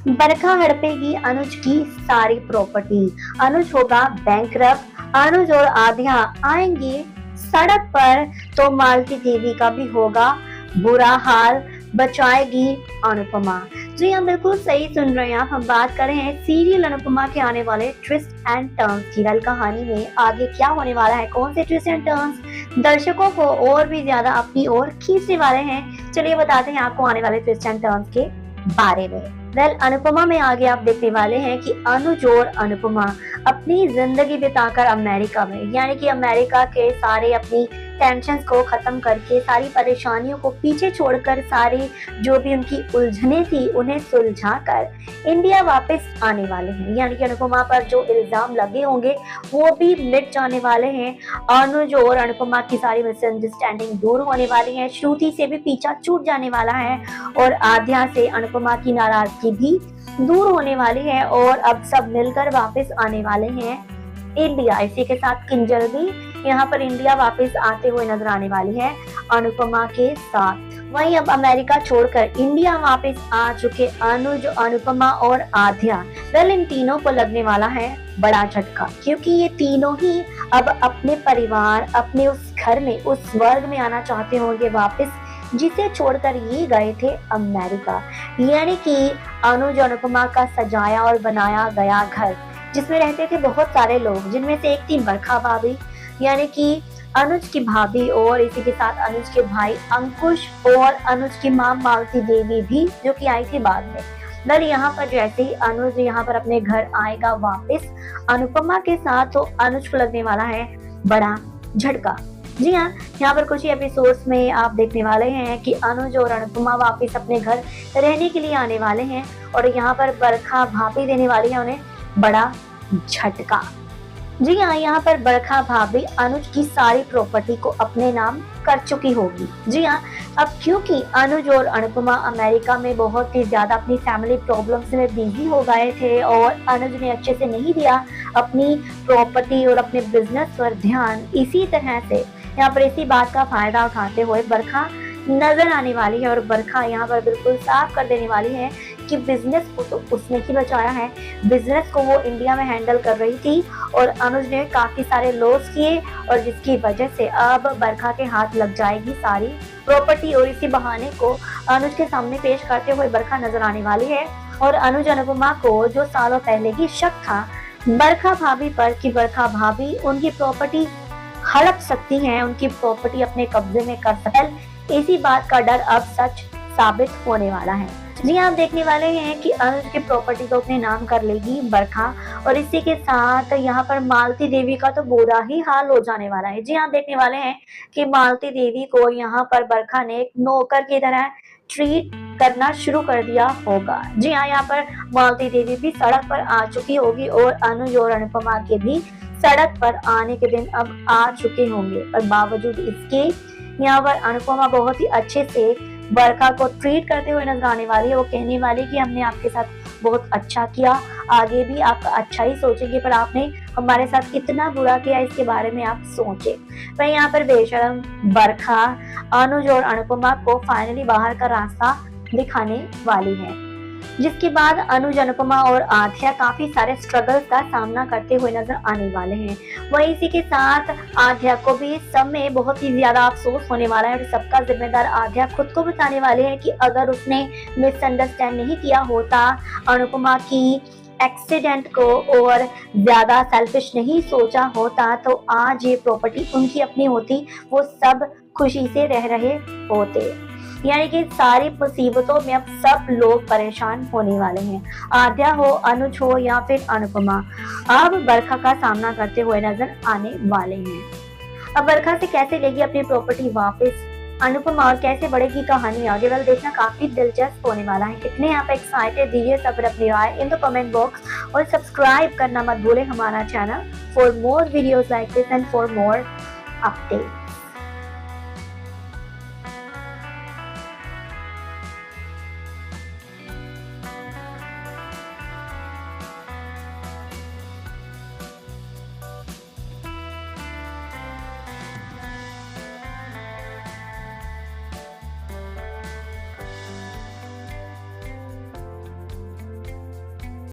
बरखा हड़पेगी अनुज की सारी प्रॉपर्टी, अनुज होगा बैंकरप्ट, अनुज और आध्या आएंगे सड़क पर, तो मालती देवी का भी होगा बुरा हाल, बचाएगी अनुपमा। जी हाँ, बिल्कुल सही सुन रहे हैं आप। हम बात कर रहे हैं सीरियल अनुपमा के आने वाले ट्विस्ट एंड टर्न्स की। कल कहानी में आगे क्या होने वाला है, कौन से ट्विस्ट एंड टर्न्स दर्शकों को और भी ज्यादा अपनी ओर खींचने वाले हैं, चलिए बताते हैं आपको आने वाले ट्विस्ट एंड टर्न्स के बारे में। अनुपमा में आगे आप देखने वाले हैं कि अनुज और अनुपमा अपनी जिंदगी बिताकर अमेरिका में, यानी कि अमेरिका के सारे अपनी टेंशन को खत्म करके, सारी परेशानियों को पीछे छोड़कर, सारी जो भी उनकी उलझने थी उन्हें सुलझाकर इंडिया वापस आने वाले हैं। यानी कि अनुपमा पर जो इल्जाम लगे होंगे वो भी मिट जाने वाले हैं। अनुज और अनुपमा की सारी मिसअंडरस्टैंडिंग दूर होने वाली है, श्रुति से भी पीछा छूट जाने वाला है और आध्या से अनुपमा की नाराजगी भी दूर होने वाली है और अब सब मिलकर वापस आने वाले हैं इंडिया। इसी के साथ किंजल भी यहाँ पर इंडिया वापस आते हुए नजर आने वाली है अनुपमा के साथ। वहीं अब अमेरिका छोड़कर इंडिया वापस आ चुके अनुज, अनुपमा और आध्या, इन तीनों को लगने वाला है बड़ा झटका, क्योंकि ये तीनों ही अब अपने परिवार, अपने उस घर में, उस स्वर्ग में आना चाहते होंगे वापस, जिसे छोड़कर ये गए थे अमेरिका। यानी कि अनुज, अनुपमा का सजाया और बनाया गया घर, जिसमें रहते थे बहुत सारे लोग, जिनमें से एक थी बरखा भाभी, यानी कि अनुज की भाभी, और इसी के साथ अनुज के भाई अंकुश और अनुज की मां मालती देवी भी, जो कि आई थी बाद में। यहाँ पर जैसे ही अनुज यहाँ पर अपने घर आएगा वापस अनुपमा के साथ, तो अनुज को लगने वाला है बड़ा झटका। जी हाँ, यहाँ पर कुछ ही एपिसोड्स में आप देखने वाले हैं कि अनुज और अनुपमा वापस अपने घर रहने के लिए आने वाले हैं और यहाँ पर बरखा भाभी देने वाली है उन्हें बड़ा झटका। जी हाँ, यहाँ पर बरखा भाभी अनुज की सारी प्रॉपर्टी को अपने नाम कर चुकी होगी। जी हाँ, अब क्योंकि अनुज और अनुपमा अमेरिका में बहुत ही ज्यादा अपनी फैमिली प्रॉब्लम्स में बिजी हो गए थे और अनुज ने अच्छे से नहीं दिया अपनी प्रॉपर्टी और अपने बिजनेस पर ध्यान, इसी तरह से यहाँ पर इसी बात का फायदा उठाते हुए बरखा नजर आने वाली है और बरखा यहाँ पर बिल्कुल साफ कर देने वाली है कि बिजनेस को तो उसने ही बचाया है, बिजनेस को वो इंडिया में हैंडल कर रही थी और अनुज ने काफी सारे लॉस किए और जिसकी वजह से अब बरखा के हाथ लग जाएगी सारी प्रॉपर्टी। और इसी बहाने को अनुज के सामने पेश करते हुए बरखा नजर आने वाली है और अनुज, अनुपमा को जो सालों पहले ही शक था बरखा भाभी पर कि बरखा भाभी उनकी प्रॉपर्टी हड़प सकती हैं, उनकी प्रॉपर्टी अपने कब्जे में कर सकती, इसी बात का डर अब सच साबित होने वाला है। जी, आप देखने वाले हैं कि अनुज की प्रॉपर्टी को अपने नाम कर लेगी बरखा और इसी के साथ यहाँ पर मालती देवी का तो बुरा ही हाल हो जाने वाला है। जी, आप देखने वाले हैं कि मालती देवी को यहाँ पर बरखा ने एक नौकर की तरह ट्रीट करना शुरू कर दिया होगा। जी हाँ, यहाँ पर मालती देवी भी सड़क पर आ चुकी होगी और अनुज और अनुपमा के भी सड़क पर आने के दिन अब आ चुके होंगे, पर बावजूद इसके यहाँ पर अनुपमा बहुत ही अच्छे से बरखा को ट्रीट करते हुए नजर आने वाली है। वो कहने वाली कि हमने आपके साथ बहुत अच्छा किया, आगे भी आपका अच्छा ही सोचेंगे, पर आपने हमारे साथ कितना बुरा किया इसके बारे में आप सोचे। वह यहाँ पर बेशरम बरखा अनुज और अनुपमा को फाइनली बाहर का रास्ता दिखाने वाली है, जिसके बाद अनुज, अनुपमा और आध्या काफी सारे स्ट्रगल्स का सामना करते हुए नजर आने वाले हैं। वहीं इसी के साथ आध्या को भी सब में बहुत ही ज्यादा अफसोस होने वाला है और सबका जिम्मेदार आध्या खुद को बताने वाले हैं कि अगर उसने मिसअंडरस्टैंड नहीं किया होता अनुपमा की एक्सीडेंट को और ज्यादा सेल्फिश नहीं सोचा होता, तो आज ये प्रॉपर्टी उनकी अपनी होती, वो सब खुशी से रह रहे होते। यानी कि सारी मुसीबतों में अब सब लोग परेशान होने वाले हैं, आध्या हो, अनुज हो या फिर अनुपमा, अब बरखा का सामना करते हुए नजर आने वाले हैं। अब बरखा से कैसे लेगी अपनी प्रॉपर्टी वापस अनुपमा और कैसे बढ़ेगी कहानी आगे, वाला देखना काफी दिलचस्प होने वाला है। कितने आप एक्साइटेड, दीजिए सब अपनी राय इन द कमेंट बॉक्स और सब्सक्राइब करना मत भूलें हमारा channel for more videos like this and for more update.